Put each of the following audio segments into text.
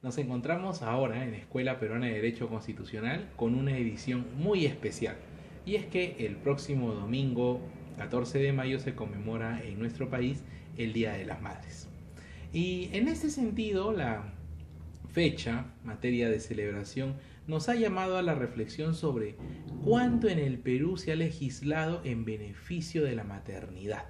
Nos encontramos ahora en la Escuela Peruana de Derecho Constitucional con una edición muy especial. Y es que el próximo domingo 14 de mayo se conmemora en nuestro país el Día de las Madres. Y en este sentido, la fecha, materia de celebración, nos ha llamado a la reflexión sobre cuánto en el Perú se ha legislado en beneficio de la maternidad.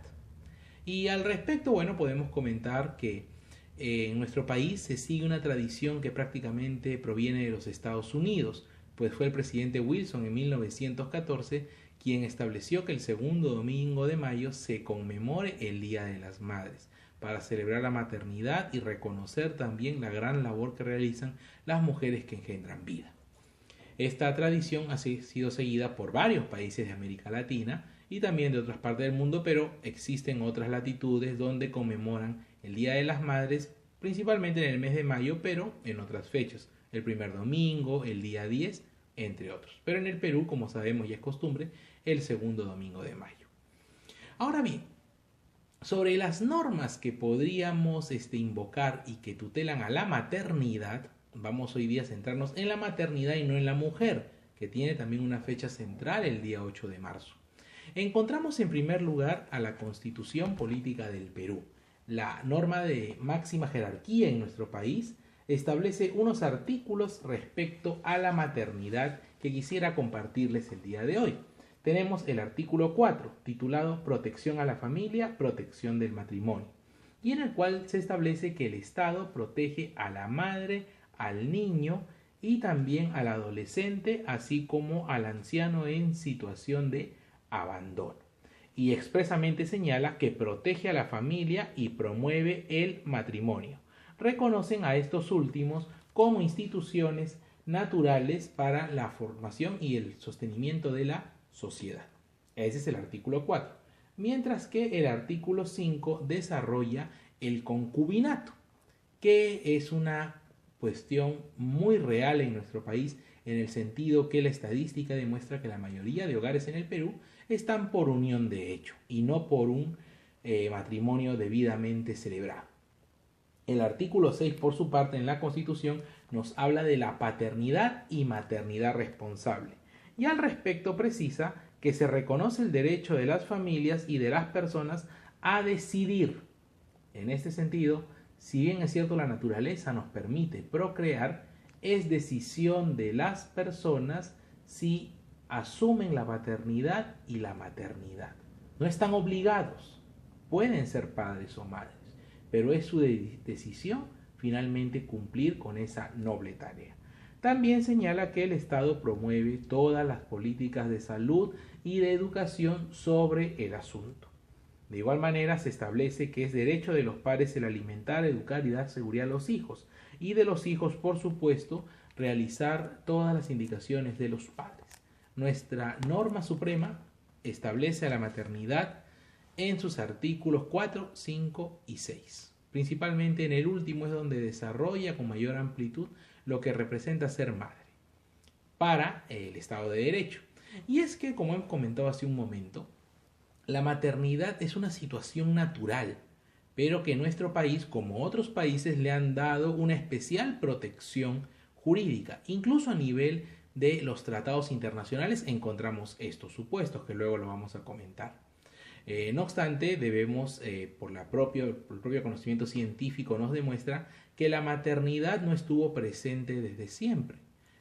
Y al respecto, bueno, podemos comentar que en nuestro país se sigue una tradición que prácticamente proviene de los Estados Unidos, pues fue el presidente Wilson en 1914 quien estableció que el segundo domingo de mayo se conmemore el Día de las Madres, para celebrar la maternidad y reconocer también la gran labor que realizan las mujeres que engendran vida. Esta tradición ha sido seguida por varios países de América Latina y también de otras partes del mundo, pero existen otras latitudes donde conmemoran el Día de las Madres, principalmente en el mes de mayo, pero en otras fechas, el primer domingo, el día 10, entre otros. Pero en el Perú, como sabemos y es costumbre, el segundo domingo de mayo. Ahora bien, sobre las normas que podríamos invocar y que tutelan a la maternidad, vamos hoy día a centrarnos en la maternidad y no en la mujer, que tiene también una fecha central el día 8 de marzo. Encontramos en primer lugar a la Constitución Política del Perú. La norma de máxima jerarquía en nuestro país establece unos artículos respecto a la maternidad que quisiera compartirles el día de hoy. Tenemos el artículo 4, titulado Protección a la familia, protección del matrimonio, y en el cual se establece que el Estado protege a la madre, al niño y también al adolescente, así como al anciano en situación de abandono. Y expresamente señala que protege a la familia y promueve el matrimonio. Reconocen a estos últimos como instituciones naturales para la formación y el sostenimiento de la sociedad. Ese es el artículo 4. Mientras que el artículo 5 desarrolla el concubinato, que es una cuestión muy real en nuestro país, en el sentido que la estadística demuestra que la mayoría de hogares en el Perú están por unión de hecho y no por un matrimonio debidamente celebrado. El artículo 6, por su parte, en la Constitución nos habla de la paternidad y maternidad responsable, y al respecto precisa que se reconoce el derecho de las familias y de las personas a decidir. En este sentido, si bien es cierto la naturaleza nos permite procrear, es decisión de las personas si asumen la paternidad y la maternidad. No están obligados, pueden ser padres o madres, pero es su decisión finalmente cumplir con esa noble tarea. También señala que el Estado promueve todas las políticas de salud y de educación sobre el asunto. De igual manera se establece que es derecho de los padres el alimentar, educar y dar seguridad a los hijos, y de los hijos, por supuesto, realizar todas las indicaciones de los padres. Nuestra norma suprema establece a la maternidad en sus artículos 4, 5 y 6. Principalmente en el último es donde desarrolla con mayor amplitud lo que representa ser madre para el Estado de Derecho. Y es que, como hemos comentado hace un momento, la maternidad es una situación natural, pero que en nuestro país, como otros países, le han dado una especial protección jurídica. Incluso a nivel de los tratados internacionales encontramos estos supuestos, que luego lo vamos a comentar. No obstante, debemos, por el propio conocimiento científico nos demuestra que la maternidad no estuvo presente desde siempre,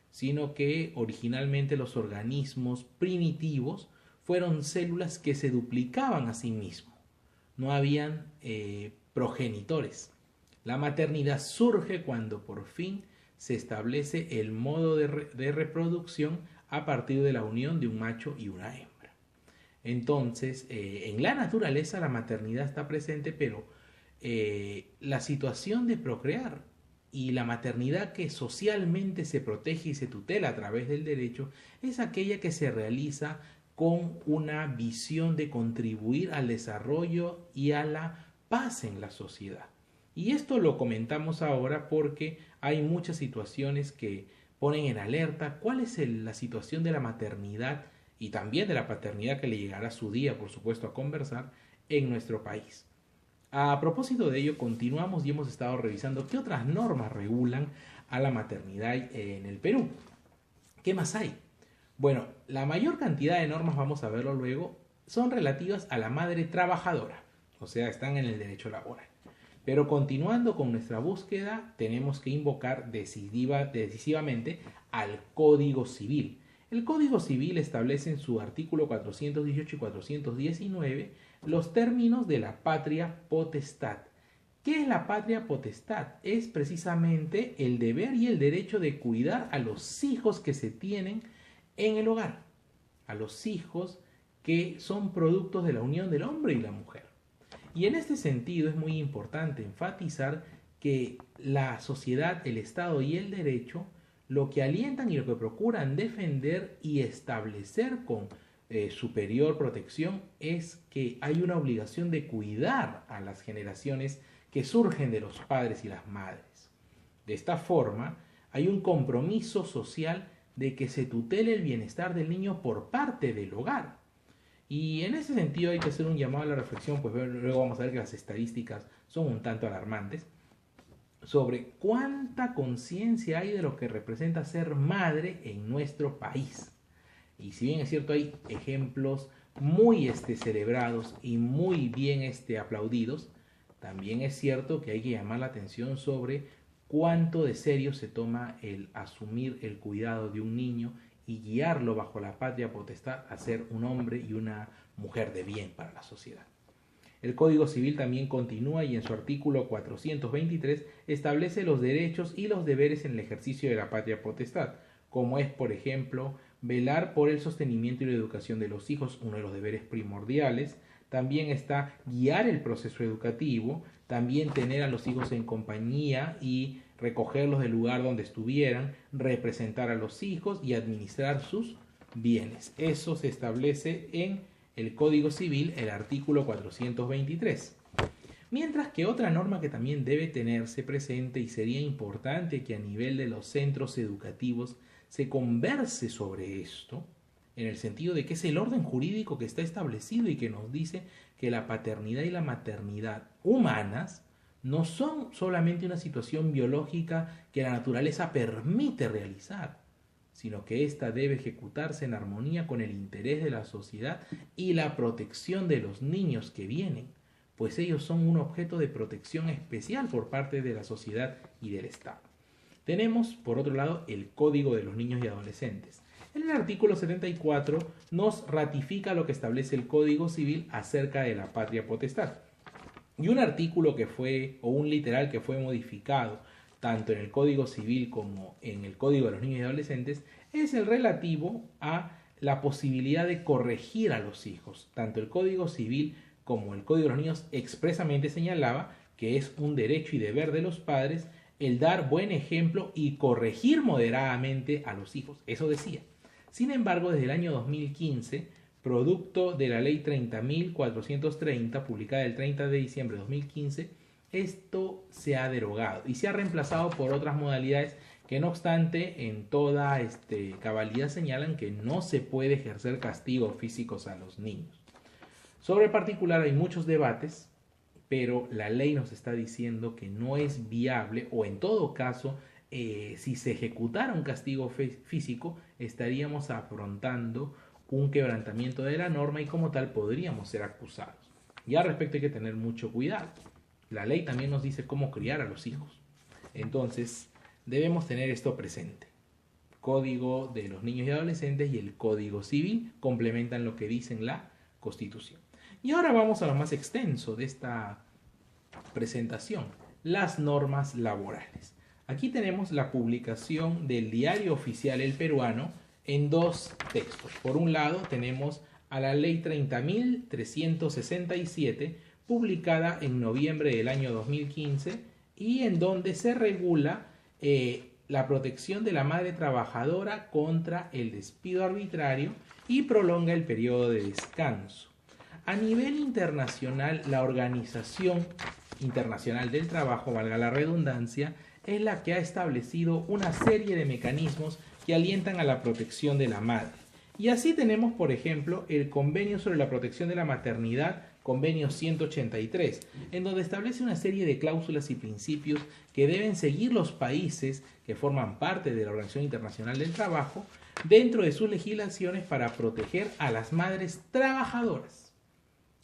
sino que originalmente los organismos primitivos fueron células que se duplicaban a sí mismos. No habían progenitores. La maternidad surge cuando por fin se establece el modo de reproducción a partir de la unión de un macho y una hembra. Entonces, en la naturaleza la maternidad está presente, pero la situación de procrear y la maternidad que socialmente se protege y se tutela a través del derecho es aquella que se realiza con una visión de contribuir al desarrollo y a la paz en la sociedad. Y esto lo comentamos ahora porque hay muchas situaciones que ponen en alerta cuál es la situación de la maternidad y también de la paternidad que le llegará su día, por supuesto, a conversar en nuestro país. A propósito de ello, continuamos y hemos estado revisando qué otras normas regulan a la maternidad en el Perú. ¿Qué más hay? Bueno, la mayor cantidad de normas, vamos a verlo luego, son relativas a la madre trabajadora, o sea, están en el derecho laboral. Pero continuando con nuestra búsqueda, tenemos que invocar decisivamente al Código Civil. El Código Civil establece en su artículo 418 y 419 los términos de la patria potestad. ¿Qué es la patria potestad? Es precisamente el deber y el derecho de cuidar a los hijos que se tienen en el hogar, a los hijos que son productos de la unión del hombre y la mujer. Y en este sentido es muy importante enfatizar que la sociedad, el Estado y el derecho lo que alientan y lo que procuran defender y establecer con superior protección es que hay una obligación de cuidar a las generaciones que surgen de los padres y las madres. De esta forma, hay un compromiso social de que se tutele el bienestar del niño por parte del hogar. Y en ese sentido hay que hacer un llamado a la reflexión, pues luego vamos a ver que las estadísticas son un tanto alarmantes, sobre cuánta conciencia hay de lo que representa ser madre en nuestro país. Y si bien es cierto, hay ejemplos muy celebrados y muy bien aplaudidos, también es cierto que hay que llamar la atención sobre cuánto de serio se toma el asumir el cuidado de un niño y guiarlo bajo la patria potestad a ser un hombre y una mujer de bien para la sociedad. El Código Civil también continúa y en su artículo 423 establece los derechos y los deberes en el ejercicio de la patria potestad, como es, por ejemplo, velar por el sostenimiento y la educación de los hijos, uno de los deberes primordiales. También está guiar el proceso educativo, también tener a los hijos en compañía y recogerlos del lugar donde estuvieran, representar a los hijos y administrar sus bienes. Eso se establece en el Código Civil, el artículo 423. Mientras que otra norma que también debe tenerse presente y sería importante que a nivel de los centros educativos se converse sobre esto, en el sentido de que es el orden jurídico que está establecido y que nos dice que la paternidad y la maternidad humanas no son solamente una situación biológica que la naturaleza permite realizar, sino que ésta debe ejecutarse en armonía con el interés de la sociedad y la protección de los niños que vienen, pues ellos son un objeto de protección especial por parte de la sociedad y del Estado. Tenemos, por otro lado, el Código de los Niños y Adolescentes. En el artículo 74 nos ratifica lo que establece el Código Civil acerca de la patria potestad. Y un artículo que fue, o un literal que fue modificado tanto en el Código Civil como en el Código de los Niños y Adolescentes, es el relativo a la posibilidad de corregir a los hijos. Tanto el Código Civil como el Código de los Niños expresamente señalaba que es un derecho y deber de los padres el dar buen ejemplo y corregir moderadamente a los hijos. Eso decía. Sin embargo, desde el año 2015, producto de la ley 30.430, publicada el 30 de diciembre de 2015, esto se ha derogado y se ha reemplazado por otras modalidades que no obstante en toda cabalidad señalan que no se puede ejercer castigos físicos a los niños. Sobre el particular hay muchos debates, pero la ley nos está diciendo que no es viable o en todo caso si se ejecutara un castigo físico estaríamos afrontando un quebrantamiento de la norma y como tal podríamos ser acusados. Y al respecto hay que tener mucho cuidado. La ley también nos dice cómo criar a los hijos. Entonces, debemos tener esto presente. Código de los Niños y Adolescentes y el Código Civil complementan lo que dice en la Constitución. Y ahora vamos a lo más extenso de esta presentación, las normas laborales. Aquí tenemos la publicación del Diario Oficial El Peruano en dos textos. Por un lado tenemos a la Ley 30.367, publicada en noviembre del año 2015, y en donde se regula la protección de la madre trabajadora contra el despido arbitrario y prolonga el periodo de descanso. A nivel internacional, la Organización Internacional del Trabajo, valga la redundancia, es la que ha establecido una serie de mecanismos que alientan a la protección de la madre. Y así tenemos, por ejemplo, el Convenio sobre la Protección de la Maternidad, Convenio 183, en donde establece una serie de cláusulas y principios que deben seguir los países que forman parte de la Organización Internacional del Trabajo dentro de sus legislaciones para proteger a las madres trabajadoras.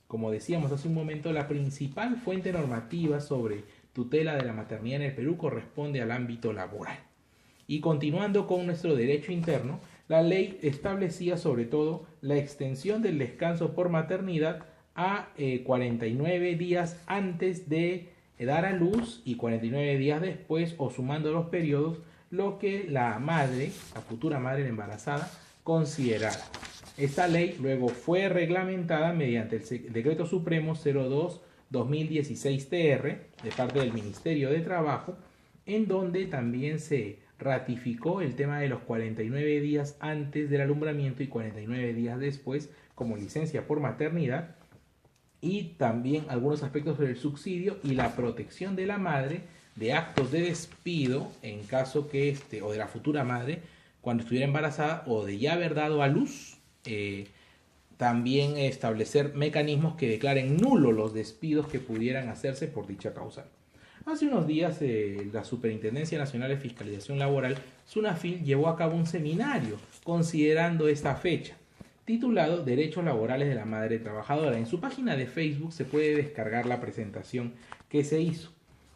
Como decíamos hace un momento, la principal fuente normativa sobre tutela de la maternidad en el Perú corresponde al ámbito laboral. Y continuando con nuestro derecho interno, la ley establecía sobre todo la extensión del descanso por maternidad a 49 días antes de dar a luz y 49 días después, o sumando los periodos, lo que la madre, la futura madre embarazada, considerara. Esta ley luego fue reglamentada mediante el Decreto Supremo 02-2016-TR de parte del Ministerio de Trabajo, en donde también se ratificó el tema de los 49 días antes del alumbramiento y 49 días después como licencia por maternidad, y también algunos aspectos sobre el subsidio y la protección de la madre de actos de despido en caso que o de la futura madre cuando estuviera embarazada o de ya haber dado a luz. También establecer mecanismos que declaren nulos los despidos que pudieran hacerse por dicha causa. Hace unos días la Superintendencia Nacional de Fiscalización Laboral, SUNAFIL, llevó a cabo un seminario considerando esta fecha, titulado Derechos Laborales de la Madre Trabajadora. En su página de Facebook se puede descargar la presentación que se hizo.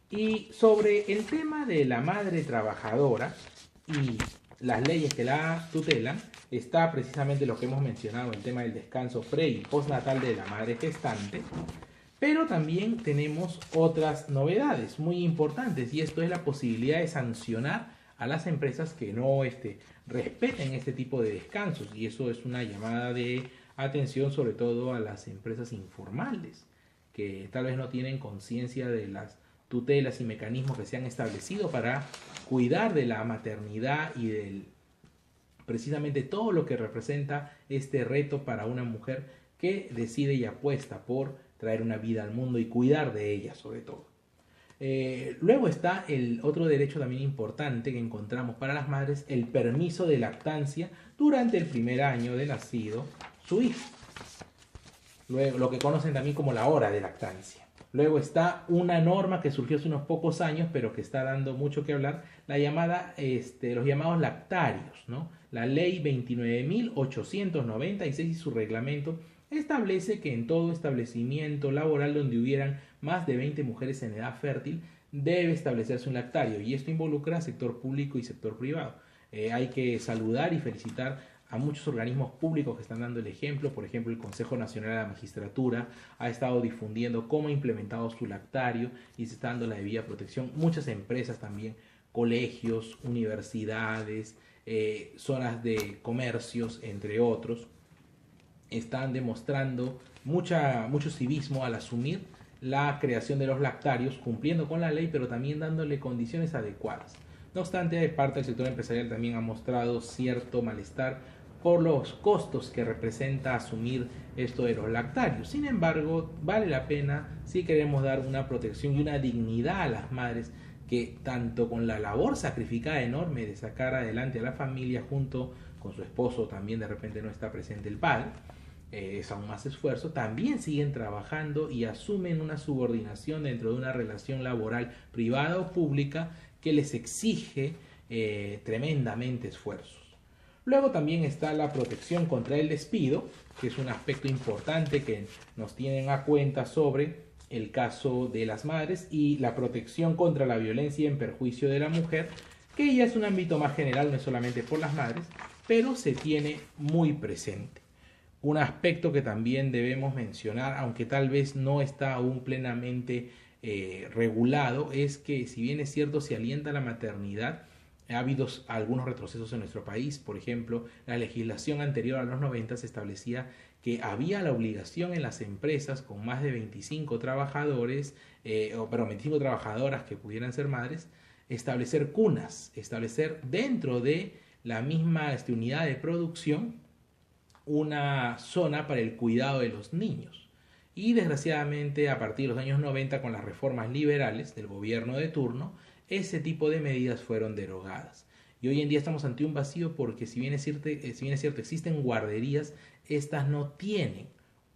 Y sobre el tema de la madre trabajadora y las leyes que la tutelan, está precisamente lo que hemos mencionado, el tema del descanso pre y postnatal de la madre gestante. Pero también tenemos otras novedades muy importantes, y esto es la posibilidad de sancionar a las empresas que no respeten este tipo de descansos, y eso es una llamada de atención sobre todo a las empresas informales que tal vez no tienen conciencia de las tutelas y mecanismos que se han establecido para cuidar de la maternidad y del precisamente todo lo que representa este reto para una mujer que decide y apuesta por traer una vida al mundo y cuidar de ella sobre todo. Luego está el otro derecho también importante que encontramos para las madres, el permiso de lactancia durante el primer año de nacido su hijo. Luego, lo que conocen también como la hora de lactancia. Luego está una norma que surgió hace unos pocos años, pero que está dando mucho que hablar, la llamada, los llamados lactarios, ¿no? La ley 29.896 y su reglamento establece que en todo establecimiento laboral donde hubieran más de 20 mujeres en edad fértil debe establecerse un lactario, y esto involucra sector público y sector privado. Hay que saludar y felicitar a muchos organismos públicos que están dando el ejemplo. Por ejemplo, el Consejo Nacional de la Magistratura ha estado difundiendo cómo ha implementado su lactario y se está dando la debida protección. Muchas empresas también, colegios, universidades, zonas de comercios, entre otros, están demostrando mucho civismo al asumir la creación de los lactarios, cumpliendo con la ley, pero también dándole condiciones adecuadas. No obstante, de parte del sector empresarial también ha mostrado cierto malestar por los costos que representa asumir esto de los lactarios. Sin embargo, vale la pena si queremos dar una protección y una dignidad a las madres que, tanto con la labor sacrificada enorme de sacar adelante a la familia junto con su esposo, también de repente no está presente el padre, es aún más esfuerzo, también siguen trabajando y asumen una subordinación dentro de una relación laboral privada o pública que les exige tremendamente esfuerzos. Luego también está la protección contra el despido, que es un aspecto importante que nos tienen a cuenta sobre el caso de las madres, y la protección contra la violencia en perjuicio de la mujer, que ya es un ámbito más general, no es solamente por las madres, pero se tiene muy presente. Un aspecto que también debemos mencionar, aunque tal vez no está aún plenamente regulado, es que si bien es cierto se alienta la maternidad, ha habido algunos retrocesos en nuestro país. Por ejemplo, la legislación anterior a los 90 se establecía que había la obligación en las empresas con más de 25 trabajadores, 25 trabajadoras que pudieran ser madres, establecer cunas, establecer dentro de la misma unidad de producción una zona para el cuidado de los niños. Y desgraciadamente a partir de los años 90 con las reformas liberales del gobierno de turno, ese tipo de medidas fueron derogadas. Y hoy en día estamos ante un vacío porque si bien es cierto existen guarderías, estas no tienen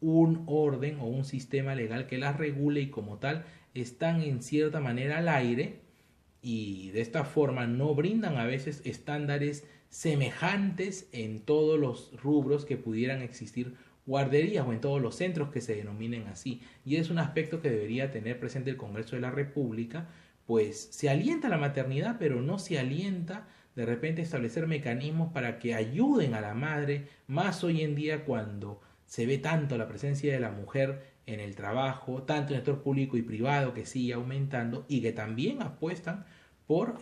un orden o un sistema legal que las regule y como tal están en cierta manera al aire y de esta forma no brindan a veces estándares semejantes en todos los rubros que pudieran existir guarderías o en todos los centros que se denominen así. Y es un aspecto que debería tener presente el Congreso de la República, pues se alienta la maternidad, pero no se alienta de repente establecer mecanismos para que ayuden a la madre, más hoy en día cuando se ve tanto la presencia de la mujer en el trabajo, tanto en el sector público y privado que sigue aumentando y que también apuestan por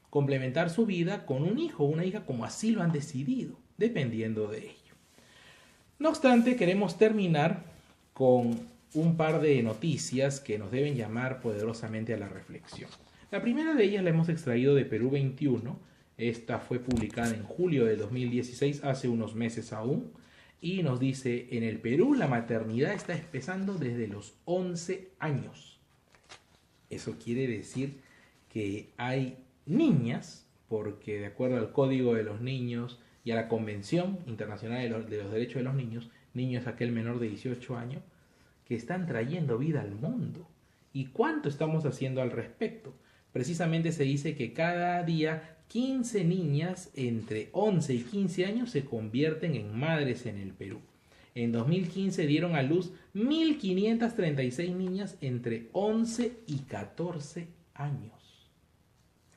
complementar su vida con un hijo o una hija como así lo han decidido, dependiendo de ello. No obstante, queremos terminar con un par de noticias que nos deben llamar poderosamente a la reflexión. La primera de ellas la hemos extraído de Perú 21. Esta fue publicada en julio de 2016, hace unos meses aún, y nos dice: en el Perú la maternidad está empezando desde los 11 años. Eso quiere decir que hay niñas, porque de acuerdo al Código de los Niños y a la Convención Internacional de los Derechos de los Niños, niño es aquel menor de 18 años, que están trayendo vida al mundo. ¿Y cuánto estamos haciendo al respecto? Precisamente se dice que cada día 15 niñas entre 11 y 15 años se convierten en madres en el Perú. En 2015 dieron a luz 1.536 niñas entre 11 y 14 años.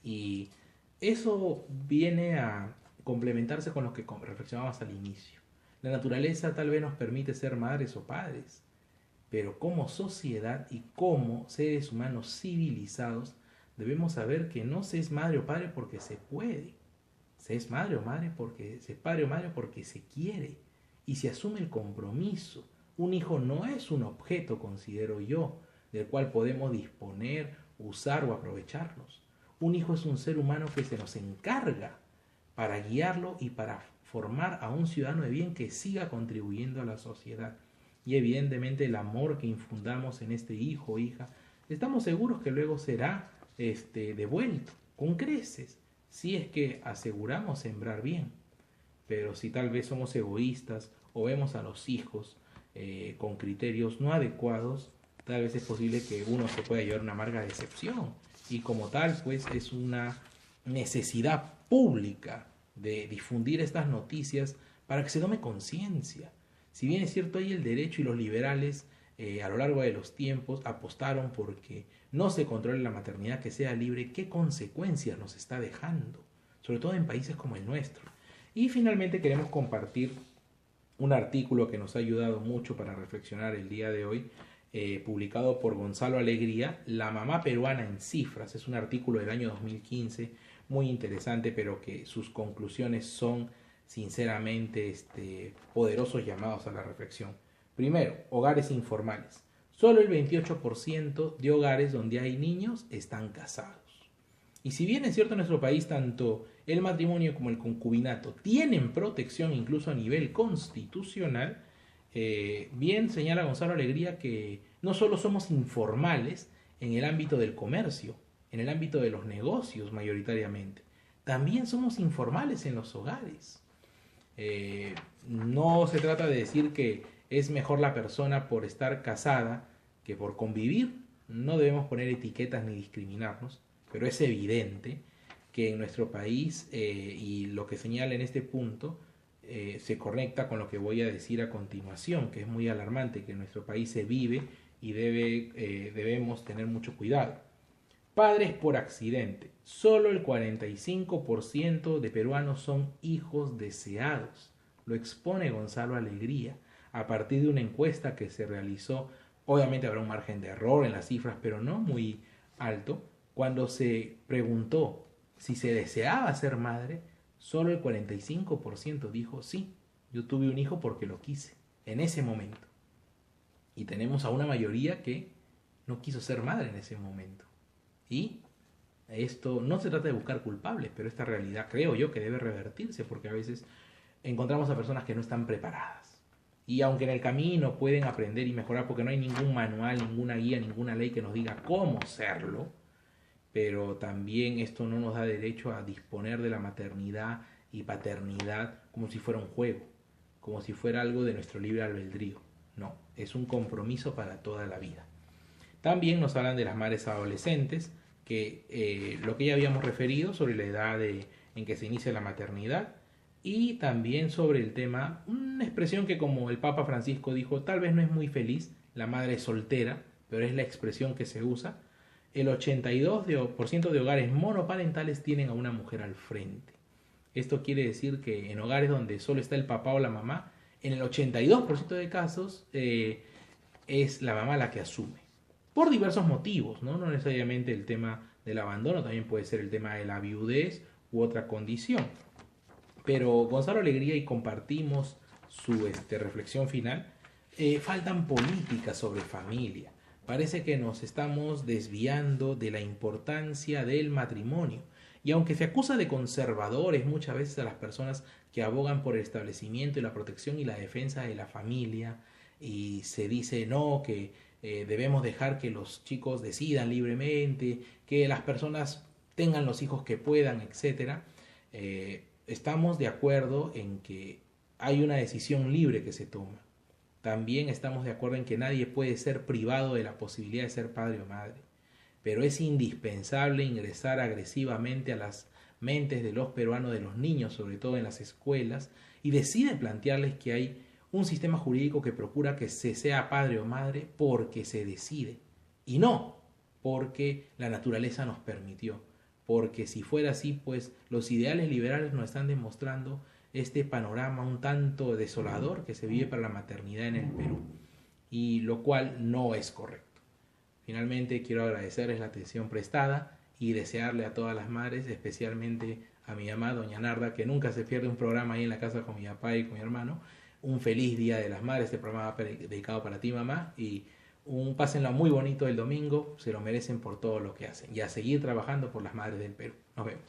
Y eso viene a complementarse con lo que reflexionábamos al inicio. La naturaleza tal vez nos permite ser madres o padres, pero como sociedad y como seres humanos civilizados debemos saber que no se es madre o padre porque se puede. Se es madre o madre porque se es padre o madre porque se quiere y se asume el compromiso. Un hijo no es un objeto, considero yo, del cual podemos disponer, usar o aprovecharnos. Un hijo es un ser humano que se nos encarga para guiarlo y para formar a un ciudadano de bien que siga contribuyendo a la sociedad. Y evidentemente el amor que infundamos en este hijo o hija, estamos seguros que luego será devuelto con creces, si es que aseguramos sembrar bien. Pero si tal vez somos egoístas o vemos a los hijos con criterios no adecuados, tal vez es posible que uno se pueda llevar una amarga decepción. Y como tal, pues es una necesidad pública de difundir estas noticias para que se tome conciencia. Si bien es cierto, hay el derecho y los liberales a lo largo de los tiempos apostaron porque no se controle la maternidad, que sea libre, ¿qué consecuencias nos está dejando? Sobre todo en países como el nuestro. Y finalmente queremos compartir un artículo que nos ha ayudado mucho para reflexionar el día de hoy, publicado por Gonzalo Alegría, La mamá peruana en cifras. Es un artículo del año 2015, muy interesante, pero que sus conclusiones son sinceramente poderosos llamados a la reflexión. Primero, hogares informales. Solo el 28% de hogares donde hay niños están casados. Y si bien es cierto en nuestro país tanto el matrimonio como el concubinato tienen protección incluso a nivel constitucional, bien señala Gonzalo Alegría que no solo somos informales en el ámbito del comercio, en el ámbito de los negocios mayoritariamente, también somos informales en los hogares. No se trata de decir que es mejor la persona por estar casada que por convivir. No debemos poner etiquetas ni discriminarnos, pero es evidente que en nuestro país, y lo que señala en este punto, se conecta con lo que voy a decir a continuación, que es muy alarmante, que en nuestro país se vive y debemos tener mucho cuidado. Padres por accidente. Solo el 45% de peruanos son hijos deseados. Lo expone Gonzalo Alegría a partir de una encuesta que se realizó. Obviamente habrá un margen de error en las cifras, pero no muy alto. Cuando se preguntó si se deseaba ser madre, solo el 45% dijo sí, yo tuve un hijo porque lo quise, en ese momento. Y tenemos a una mayoría que no quiso ser madre en ese momento. Y esto no se trata de buscar culpables, pero esta realidad creo yo que debe revertirse, porque a veces encontramos a personas que no están preparadas. Y aunque en el camino pueden aprender y mejorar, porque no hay ningún manual, ninguna guía, ninguna ley que nos diga cómo serlo, pero también esto no nos da derecho a disponer de la maternidad y paternidad como si fuera un juego, como si fuera algo de nuestro libre albedrío. No, es un compromiso para toda la vida. También nos hablan de las madres adolescentes, que lo que ya habíamos referido sobre la edad en que se inicia la maternidad, y también sobre el tema, una expresión que como el Papa Francisco dijo, tal vez no es muy feliz, la madre soltera, pero es la expresión que se usa. El 82% de hogares monoparentales tienen a una mujer al frente. Esto quiere decir que en hogares donde solo está el papá o la mamá, en el 82% de casos es la mamá la que asume. Por diversos motivos, ¿no? No necesariamente el tema del abandono, también puede ser el tema de la viudez u otra condición. Pero Gonzalo Alegría, y compartimos su reflexión final, faltan políticas sobre familia. Parece que nos estamos desviando de la importancia del matrimonio. Y aunque se acusa de conservadores muchas veces a las personas que abogan por el establecimiento y la protección y la defensa de la familia, y se dice no, que debemos dejar que los chicos decidan libremente, que las personas tengan los hijos que puedan, etc. Estamos de acuerdo en que hay una decisión libre que se toma. También estamos de acuerdo en que nadie puede ser privado de la posibilidad de ser padre o madre. Pero es indispensable ingresar agresivamente a las mentes de los peruanos, de los niños, sobre todo en las escuelas, y decide plantearles que hay un sistema jurídico que procura que se sea padre o madre porque se decide, y no porque la naturaleza nos permitió. Porque si fuera así, pues los ideales liberales nos están demostrando este panorama un tanto desolador que se vive para la maternidad en el Perú, y lo cual no es correcto. Finalmente quiero agradecerles la atención prestada y desearle a todas las madres, especialmente a mi mamá, doña Narda, que nunca se pierde un programa ahí en la casa con mi papá y con mi hermano, un feliz Día de las Madres. Este programa va dedicado para ti, mamá, y pásenla muy bonito el domingo, se lo merecen por todo lo que hacen, y a seguir trabajando por las madres del Perú. Nos vemos.